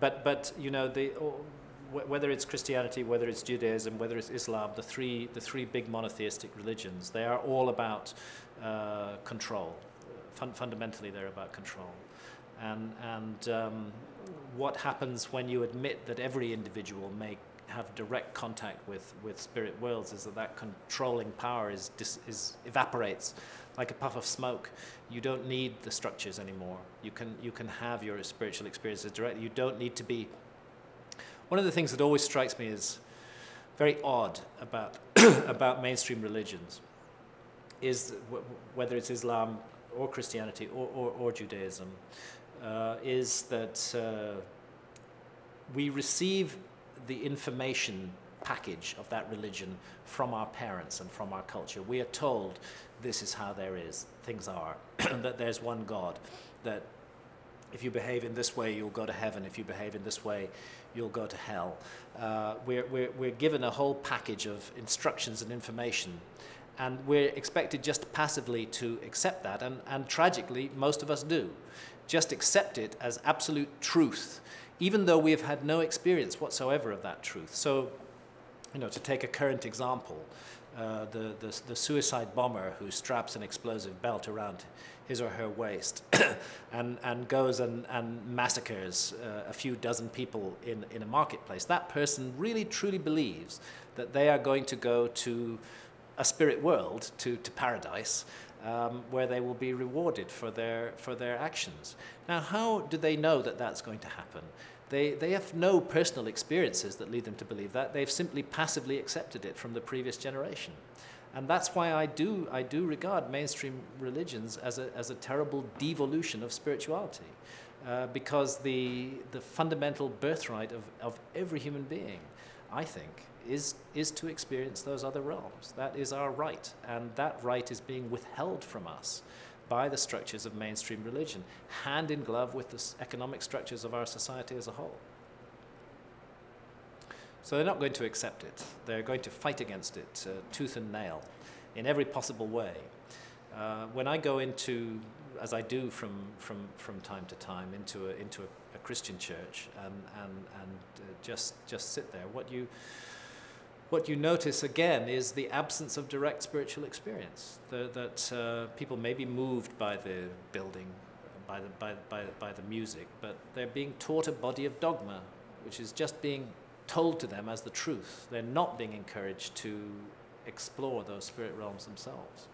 But you know, whether it's Christianity, whether it's Judaism, whether it's Islam, the three big monotheistic religions, they are all about control. Fundamentally, they're about control. And what happens when you admit that every individual may have direct contact with spirit worlds is that controlling power evaporates like a puff of smoke. You don't need the structures anymore. You can have your spiritual experiences directly. You don't need to be. One of the things that always strikes me as very odd about about mainstream religions is whether it's Islam or Christianity or Judaism, is that we receive the information package of that religion from our parents and from our culture. We are told this is how things are, that there's one God, that if you behave in this way, you'll go to heaven. If you behave in this way, you'll go to hell. We're given a whole package of instructions and information, and we're expected just passively to accept that, and tragically, most of us do. Just accept it as absolute truth, even though we have had no experience whatsoever of that truth. So, you know, to take a current example, the suicide bomber who straps an explosive belt around his or her waist and goes and massacres a few dozen people in a marketplace, that person really truly believes that they are going to go to a spirit world, to paradise, where they will be rewarded for their actions. Now, how do they know that that's going to happen? They have no personal experiences that lead them to believe that. They've simply passively accepted it from the previous generation. And that's why I do regard mainstream religions as a terrible devolution of spirituality, because the fundamental birthright of every human being, I think, is to experience those other realms. That is our right, and that right is being withheld from us by the structures of mainstream religion, hand in glove with the economic structures of our society as a whole. So they're not going to accept it. They're going to fight against it tooth and nail in every possible way. When I go into, as I do from time to time, into a Christian church and just sit there, what you notice again is the absence of direct spiritual experience. That people may be moved by the building, by the music, but they're being taught a body of dogma, which is just being told to them as the truth. They're not being encouraged to explore those spirit realms themselves.